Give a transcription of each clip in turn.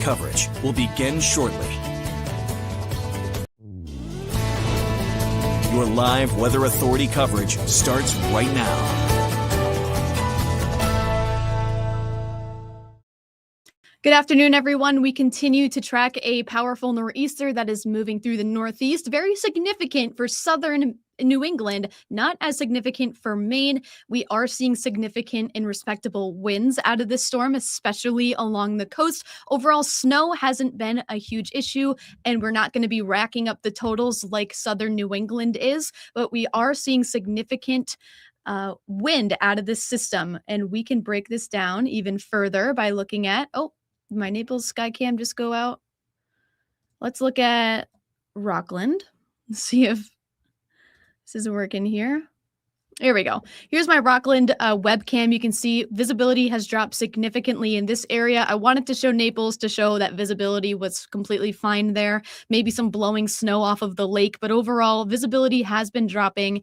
Coverage will begin shortly. Your live Weather Authority coverage starts right now. Good afternoon, everyone. We continue to track a powerful nor'easter that is moving through the Northeast. Very significant for southern New England, not as significant for Maine. We are seeing significant and respectable winds out of this storm, especially along the coast. Overall, snow hasn't been a huge issue, and we're not going to be racking up the totals like southern New England is, but we are seeing significant wind out of this system. And we can break this down even further by looking at, my Naples Skycam just go out. Let's look at Rockland. See if this is working here. Here we go. Here's my Rockland webcam. You can see visibility has dropped significantly in this area. I wanted to show Naples to show that visibility was completely fine there. Maybe some blowing snow off of the lake, but overall visibility has been dropping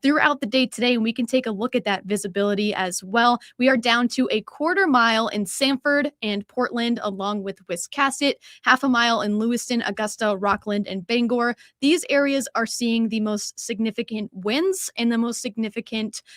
throughout the day today, and we can take a look at that visibility as well. We are down to a quarter mile in Sanford and Portland, along with Wiscasset, half a mile in Lewiston, Augusta, Rockland, and Bangor. These areas are seeing the most significant winds and the most significant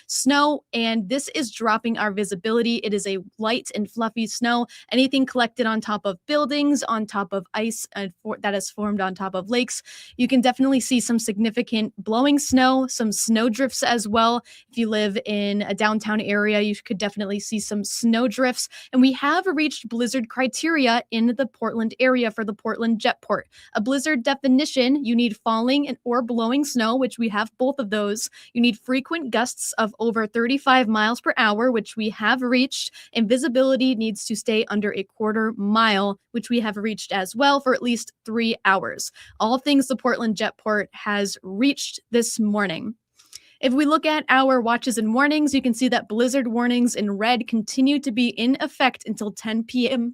snow, and this is dropping our visibility. It is a light and fluffy snow. Anything collected on top of buildings, on top of ice that has formed on top of lakes, you can definitely see some significant blowing snow, some snow drifts as well. If you live in a downtown area, you could definitely see some snow drifts, and we have reached blizzard criteria in the Portland area for the Portland Jetport. A blizzard definition, you need falling or blowing snow, which we have both of those. You need frequent gusts of over 35 miles per hour, which we have reached, and visibility needs to stay under a quarter mile, which we have reached as well for at least 3 hours. All things the Portland Jetport has reached this morning. If we look at our watches and warnings, you can see that blizzard warnings in red continue to be in effect until 10 p.m.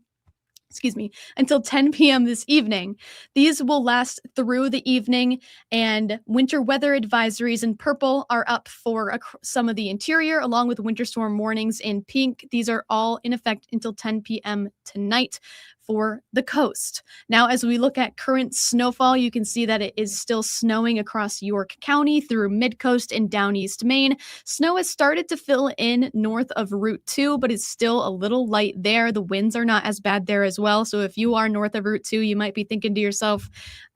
Until 10 p.m. this evening. These will last through the evening, and winter weather advisories in purple are up for some of the interior, along with winter storm warnings in pink. These are all in effect until 10 p.m. tonight for the coast. Now, as we look at current snowfall, you can see that it is still snowing across York County through mid-coast and down East Maine. Snow has started to fill in north of Route 2, but it's still a little light there. The winds are not as bad there as well. So if you are north of Route 2, you might be thinking to yourself,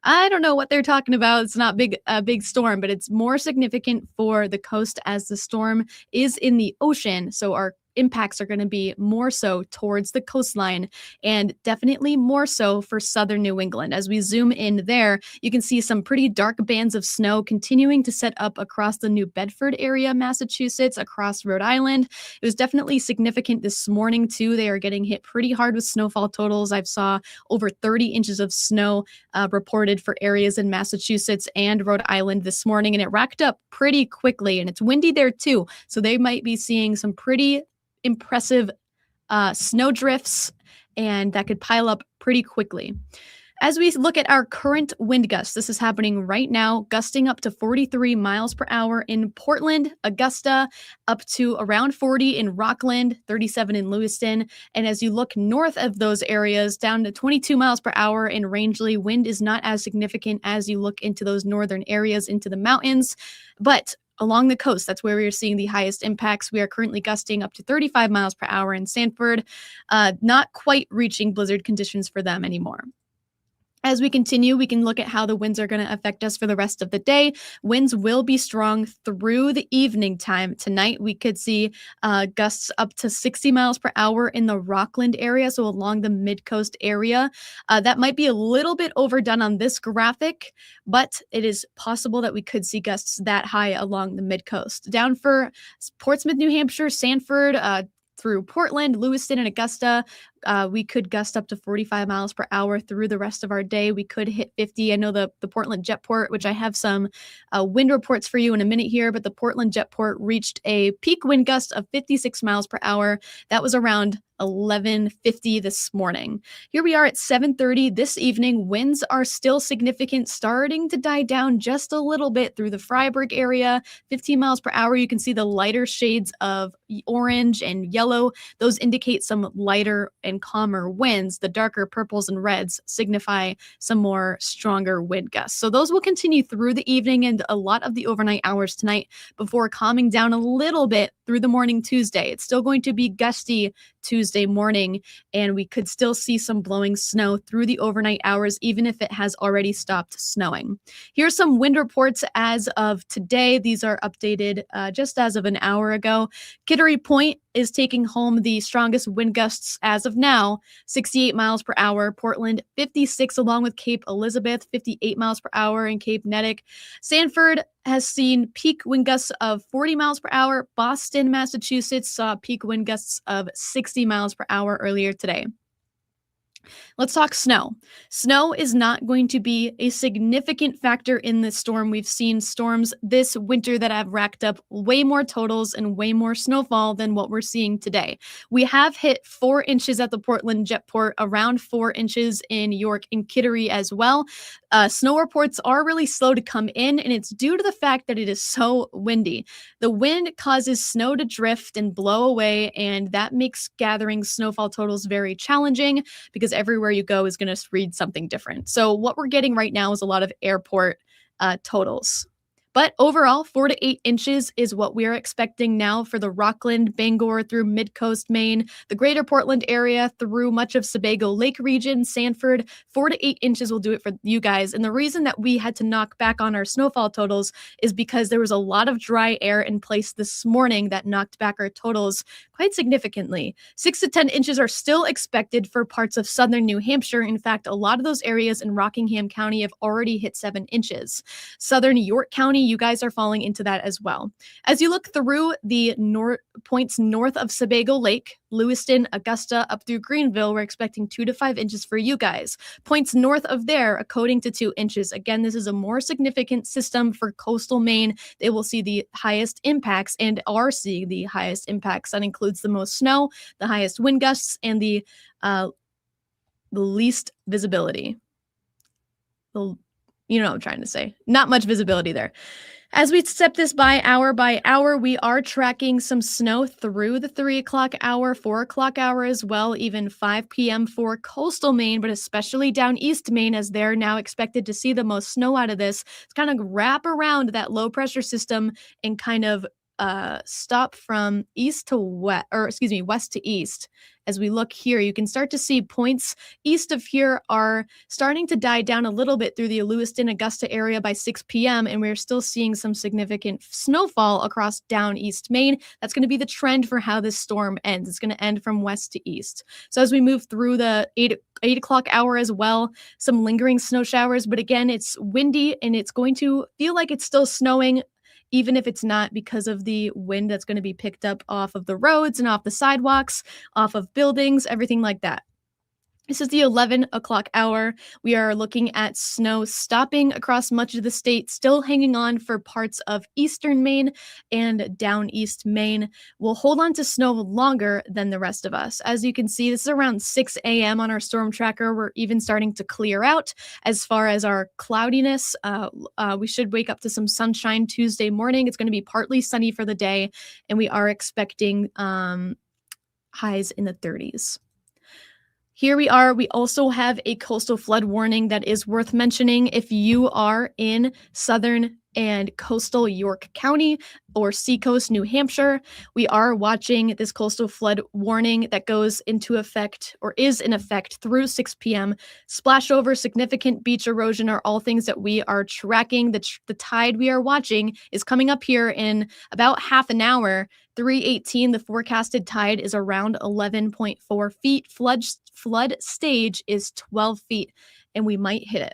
I don't know what they're talking about. It's not a big storm, but it's more significant for the coast as the storm is in the ocean. So our impacts are going to be more so towards the coastline, and definitely more so for southern New England. As we zoom in there, you can see some pretty dark bands of snow continuing to set up across the New Bedford area, Massachusetts, across Rhode Island. It was definitely significant this morning too. They are getting hit pretty hard with snowfall totals. I've saw over 30 inches of snow reported for areas in Massachusetts and Rhode Island this morning, and it racked up pretty quickly, and it's windy there too. So they might be seeing some pretty impressive snow drifts, and that could pile up pretty quickly. As we look at our current wind gusts, this is happening right now, gusting up to 43 miles per hour in Portland, Augusta, up to around 40 in Rockland, 37 in Lewiston. And as you look north of those areas, down to 22 miles per hour in Rangeley, wind is not as significant as you look into those northern areas, into the mountains. But along the coast, that's where we are seeing the highest impacts. We are currently gusting up to 35 miles per hour in Sanford, not quite reaching blizzard conditions for them anymore. As we continue, we can look at how the winds are going to affect us for the rest of the day. Winds will be strong through the evening time. Tonight, we could see gusts up to 60 miles per hour in the Rockland area, so along the mid-coast area. That might be a little bit overdone on this graphic, but it is possible that we could see gusts that high along the mid-coast. Down for Portsmouth, New Hampshire, Sanford, through Portland, Lewiston, and Augusta, we could gust up to 45 miles per hour through the rest of our day. We could hit 50. I know the Portland Jetport, which I have some wind reports for you in a minute here, but the Portland Jetport reached a peak wind gust of 56 miles per hour. That was around 11:50 this morning. Here we are at 7:30 this evening. Winds are still significant, starting to die down just a little bit through the Freiburg area, 15 miles per hour. You can see the lighter shades of orange and yellow. Those indicate some lighter and and calmer winds. The darker purples and reds signify some more stronger wind gusts. So those will continue through the evening and a lot of the overnight hours tonight before calming down a little bit through the morning Tuesday. It's still going to be gusty Tuesday morning, and we could still see some blowing snow through the overnight hours, even if it has already stopped snowing. Here's some wind reports as of today. These are updated just as of an hour ago. Kittery Point is taking home the strongest wind gusts as of now, 68 miles per hour. Portland, 56, along with Cape Elizabeth, 58 miles per hour, and Cape Nettic. Sanford has seen peak wind gusts of 40 miles per hour. Boston, Massachusetts saw peak wind gusts of 60 miles per hour earlier today. Let's talk snow. Snow is not going to be a significant factor in this storm. We've seen storms this winter that have racked up way more totals and way more snowfall than what we're seeing today. We have hit 4 inches at the Portland Jetport, around 4 inches in York and Kittery as well. Snow reports are really slow to come in, and it's due to the fact that it is so windy. The wind causes snow to drift and blow away, and that makes gathering snowfall totals very challenging because everywhere you go is going to read something different. So what we're getting right now is a lot of airport totals. But overall, 4 to 8 inches is what we're expecting now for the Rockland, Bangor through Mid-Coast Maine, the greater Portland area through much of Sebago Lake region, Sanford. 4 to 8 inches will do it for you guys. And the reason that we had to knock back on our snowfall totals is because there was a lot of dry air in place this morning that knocked back our totals quite significantly. 6 to 10 inches are still expected for parts of southern New Hampshire. In fact, a lot of those areas in Rockingham County have already hit 7 inches. Southern York County, you guys are falling into that as well. As you look through the points north of Sebago Lake, Lewiston, Augusta, up through Greenville, we're expecting 2 to 5 inches for you guys. Points north of there, a coating to 2 inches. Again, this is a more significant system for coastal Maine. They will see the highest impacts and are seeing the highest impacts. That includes the most snow, the highest wind gusts, and the least visibility. You know what I'm trying to say. Not much visibility there. As we step this by hour, we are tracking some snow through the 3 o'clock hour, 4 o'clock hour as well, even 5 p.m. for coastal Maine, but especially down east Maine, as they're now expected to see the most snow out of this. It's kind of wrap around that low pressure system and kind of stop from west to east. As we look here, you can start to see points east of here are starting to die down a little bit through the Lewiston, Augusta area by 6 p.m. And we're still seeing some significant snowfall across down east Maine. That's going to be the trend for how this storm ends. It's going to end from west to east. So as we move through the 8 o'clock hour as well, some lingering snow showers. But again, it's windy and it's going to feel like it's still snowing, even if it's not, because of the wind that's going to be picked up off of the roads and off the sidewalks, off of buildings, everything like that. This is the 11 o'clock hour. We are looking at snow stopping across much of the state, still hanging on for parts of eastern Maine and down east Maine. We'll hold on to snow longer than the rest of us. As you can see, this is around 6 a.m. on our storm tracker. We're even starting to clear out. As far as our cloudiness, we should wake up to some sunshine Tuesday morning. It's going to be partly sunny for the day, and we are expecting highs in the 30s. Here we are. We also have a coastal flood warning that is worth mentioning. If you are in southern and coastal York County or Seacoast, New Hampshire, we are watching this coastal flood warning that goes into effect or is in effect through 6 p.m. Splash over, significant beach erosion are all things that we are tracking. The tide we are watching is coming up here in about half an hour. 3:18, the forecasted tide is around 11.4 feet. Flood stage is 12 feet, and we might hit it.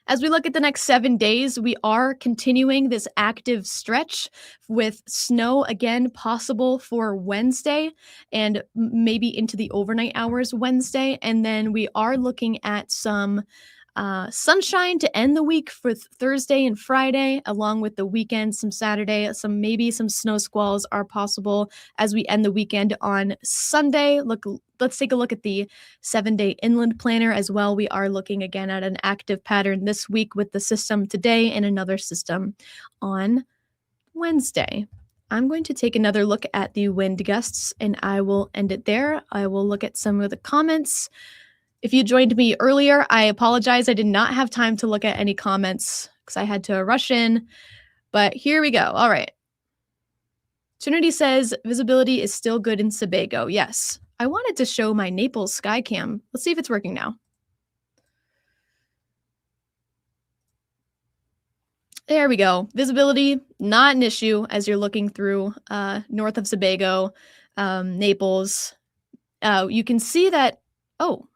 As we look at the next 7 days, we are continuing this active stretch with snow again possible for Wednesday and maybe into the overnight hours Wednesday. And then we are looking at some sunshine to end the week for Thursday and Friday, along with the weekend, some Saturday, maybe some snow squalls are possible as we end the weekend on Sunday. Let's take a look at the 7-day inland planner as well. We are looking again at an active pattern this week with the system today and another system on Wednesday. I'm going to take another look at the wind gusts and I will end it there. I will look at some of the comments. If you joined me earlier, I apologize. I did not have time to look at any comments because I had to rush in, but here we go. All right. Trinity says visibility is still good in Sebago. Yes. I wanted to show my Naples Skycam. Let's see if it's working now. There we go. Visibility, not an issue as you're looking through north of Sebago, Naples. You can see that, oh,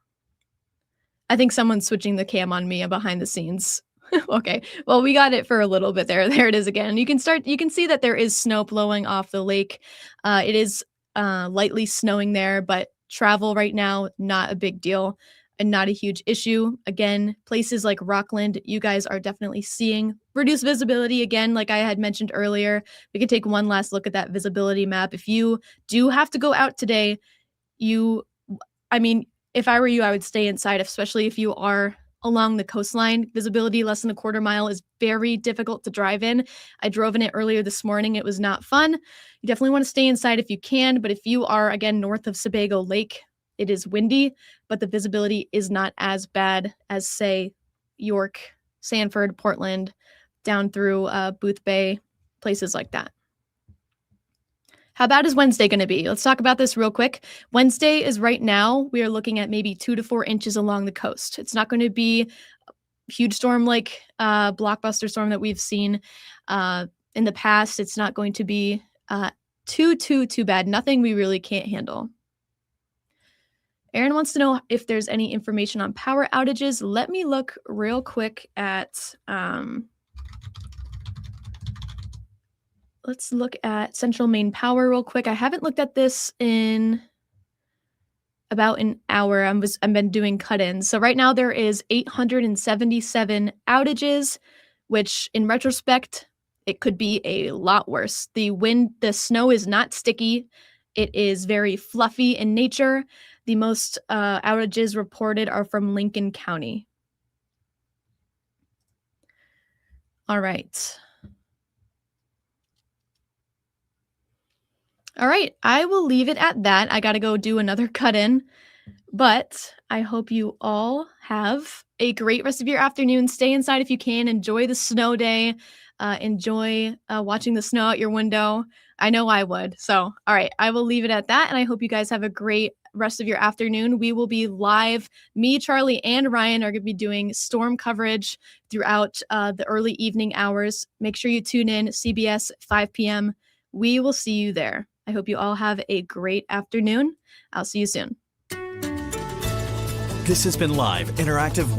I think someone's switching the cam on me behind the scenes. Okay, well, we got it for a little bit there. There it is again. You can see that there is snow blowing off the lake. It is lightly snowing there, but travel right now, not a big deal. And not a huge issue. Again, places like Rockland, you guys are definitely seeing reduced visibility. Again, like I had mentioned earlier, we could take one last look at that visibility map. If you do have to go out today, I mean, if I were you, I would stay inside, especially if you are along the coastline. Visibility less than a quarter mile is very difficult to drive in. I drove in it earlier this morning. It was not fun. You definitely want to stay inside if you can, but if you are, again, north of Sebago Lake, it is windy, but the visibility is not as bad as, say, York, Sanford, Portland, down through Booth Bay, places like that. How bad is Wednesday going to be? Let's talk about this real quick. Wednesday is right now, we are looking at maybe 2 to 4 inches along the coast. It's not going to be a huge storm like blockbuster storm that we've seen in the past. It's not going to be too bad. Nothing we really can't handle. Aaron wants to know if there's any information on power outages. Let me look real quick at, let's look at Central Maine Power real quick. I haven't looked at this in about an hour. I've been doing cut-ins. So right now there is 877 outages, which in retrospect, it could be a lot worse. The snow is not sticky. It is very fluffy in nature. The most outages reported are from Lincoln County. All right. All right, I will leave it at that. I got to go do another cut-in, but I hope you all have a great rest of your afternoon. Stay inside if you can. Enjoy the snow day. Enjoy watching the snow out your window. I know I would. So, all right, I will leave it at that, and I hope you guys have a great rest of your afternoon. We will be live. Me, Charlie, and Ryan are going to be doing storm coverage throughout the early evening hours. Make sure you tune in, CBS, 5 p.m. We will see you there. I hope you all have a great afternoon. I'll see you soon. This has been Live Interactive